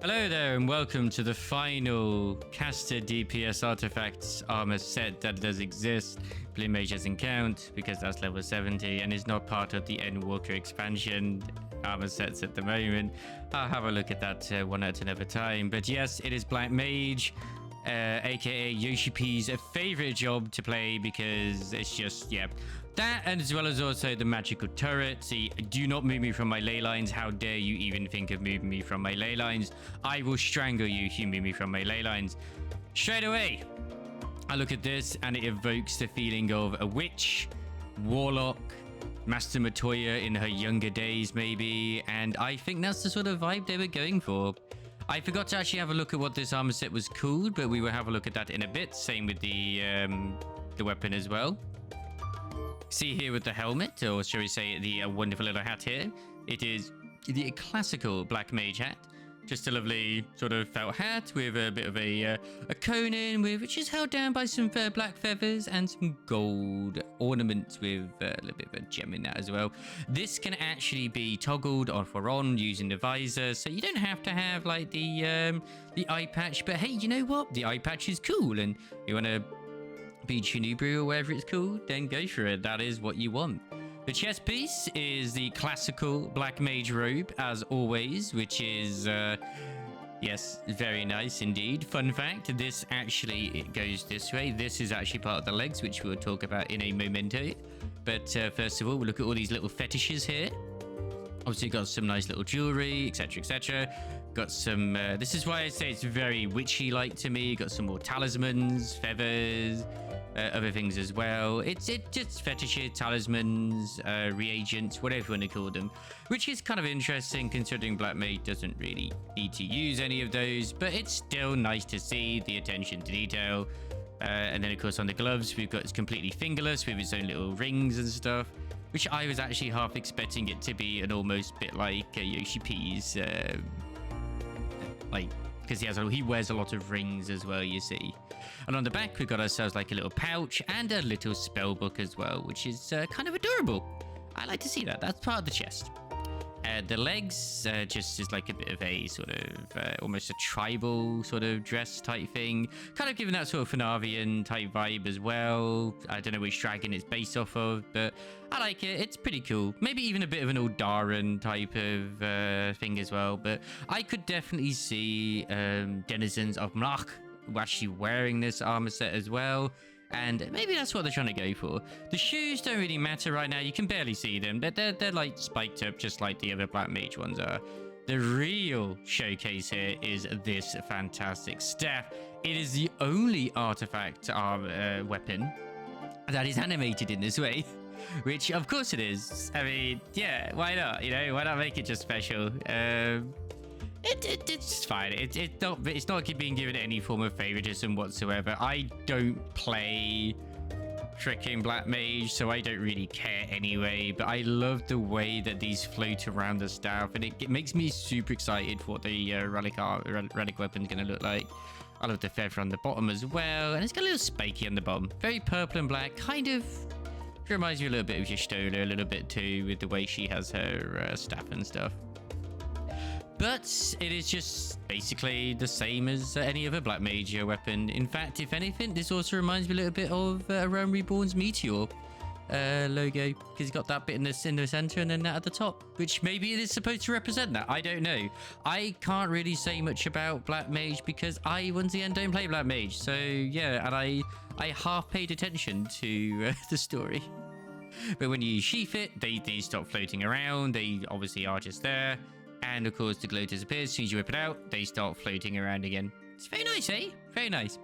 Hello there and welcome to the final caster DPS artifacts armor set that does exist. Blue Mage doesn't count because that's level 70 and is not part of the Endwalker expansion armor sets at the moment. I'll have a look at that one at another time. But yes, it is Black Mage, aka Yoshi P's favorite job to play because it's just, yeah. That, and as well as also the magical turret. See, do not move me from my ley lines. How dare you even think of moving me from my ley lines? I will strangle you if you move me from my ley lines. Straight away, I look at this and it evokes the feeling of a witch, warlock, Master Matoya in her younger days maybe, and I think that's the sort of vibe they were going for. I forgot to actually have a look at what this armor set was called, but we will have a look at that in a bit. Same with the weapon as well. See here with the helmet, or shall we say the wonderful little hat here. It is the classical Black Mage hat. Just a lovely sort of felt hat with a bit of a cone in, which is held down by some black feathers and some gold ornaments with a little bit of a gem in that as well. This can actually be toggled off or on using the visor, so you don't have to have like the eye patch. But hey, you know what? The eye patch is cool, and you want to be Chinubru or whatever it's called, then go for it. That is what you want. The chest piece is the classical Black Mage robe, as always, which is, yes, very nice indeed. Fun fact, this actually, it goes this way. This is actually part of the legs, which we'll talk about in a momento. But first of all, we'll look at all these little fetishes here. Obviously, got some nice little jewelry, etc., etc. Got some, this is why I say it's very witchy-like to me. Got some more talismans, feathers, other things as well. It's just fetishes, talismans, reagents, whatever you want to call them, which is kind of interesting considering Black Mage doesn't really need to use any of those, but it's still nice to see the attention to detail. And then, of course, on the gloves, we've got it's completely fingerless with its own little rings and stuff, which I was actually half expecting it to be an almost bit like Yoshi P's, like, because he wears a lot of rings as well, you see. And on the back, we've got ourselves like a little pouch and a little spell book as well, which is kind of adorable. I like to see that. That's part of the chest. The legs just is like a bit of a sort of almost a tribal sort of dress type thing. Kind of giving that sort of Fanavian type vibe as well. I don't know which dragon it's based off of, but I like it. It's pretty cool. Maybe even a bit of an Aldaran type of thing as well. But I could definitely see denizens of Mlach actually wearing this armor set as well. And maybe that's what they're trying to go for. The shoes don't really matter right now. You can barely see them. They're like spiked up just like the other Black Mage ones are. The real showcase here is this fantastic staff. It is the only artifact weapon that is animated in this way. Which, of course it is. I mean, yeah, why not? You know, why not make it just special? It's fine. It's not being given any form of favoritism whatsoever. I don't play freaking Black Mage, so I don't really care anyway. But I love the way that these float around the staff, and it makes me super excited for what the relic weapon's going to look like. I love the feather on the bottom as well, and it's got a little spiky on the bottom. Very purple and black, kind of reminds me a little bit of Y'shtola, a little bit too, with the way she has her staff and stuff. But it is just basically the same as any other Black Mage weapon. In fact, if anything, this also reminds me a little bit of Realm Reborn's Meteor logo, because he's got that bit in the center and then that at the top, which maybe it is supposed to represent that. I don't know. I can't really say much about Black Mage because I, once again, don't play Black Mage. So yeah, and I half paid attention to the story. But when you sheath it, they stop floating around. They obviously are just there. And of course, the glow disappears. As soon as you whip it out, they start floating around again. It's very nice, eh? Very nice.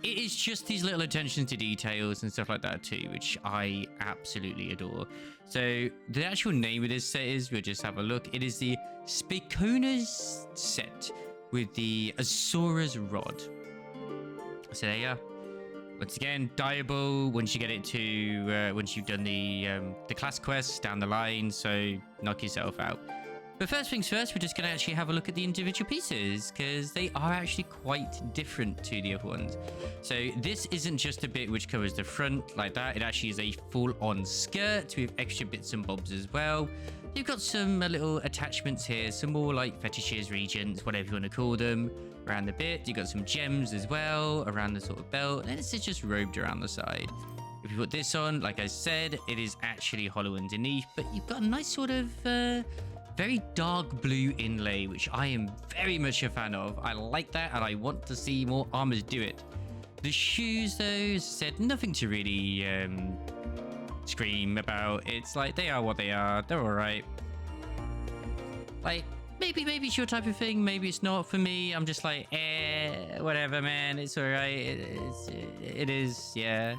It is just these little attentions to details and stuff like that too, which I absolutely adore. So the actual name of this set is, we'll just have a look. It is the Spicona's set with the Azura's Rod. So there you are. Once again, dyeable once you get it to, once you've done the class quests down the line. So knock yourself out. But first things first, we're just going to actually have a look at the individual pieces because they are actually quite different to the other ones. So this isn't just a bit which covers the front like that. It actually is a full-on skirt with extra bits and bobs as well. You've got some little attachments here, some more like fetishes, regents, whatever you want to call them, around the bit. You've got some gems as well around the sort of belt, and it's just robed around the side. If you put this on, like I said, it is actually hollow underneath, but you've got a nice sort of very dark blue inlay, which I am very much a fan of. I like that, and I want to see more armors do it. The shoes, though, as I said, nothing to really scream about. It's like, they are what they are. They're all right. Like, maybe it's your type of thing. Maybe it's not for me. I'm just like, whatever, man. It's all right. It is, yeah.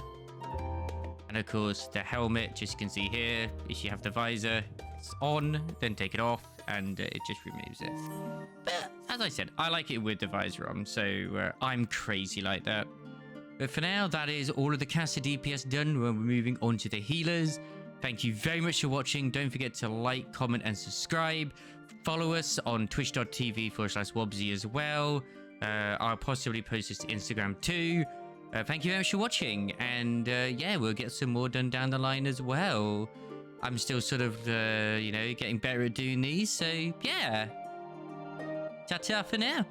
And of course, the helmet, just you can see here, if you have the visor, it's on, then take it off, and it just removes it. But as I said, I like it with the visor on, so I'm crazy like that. But for now, that is all of the caster DPS done. We're moving on to the healers. Thank you very much for watching. Don't forget to like, comment, and subscribe. Follow us on twitch.tv/Wobsy as well. I'll possibly post this to Instagram too. Thank you very much for watching, and yeah, we'll get some more done down the line as well. I'm still sort of, you know, getting better at doing these, so yeah. Ta-ta for now.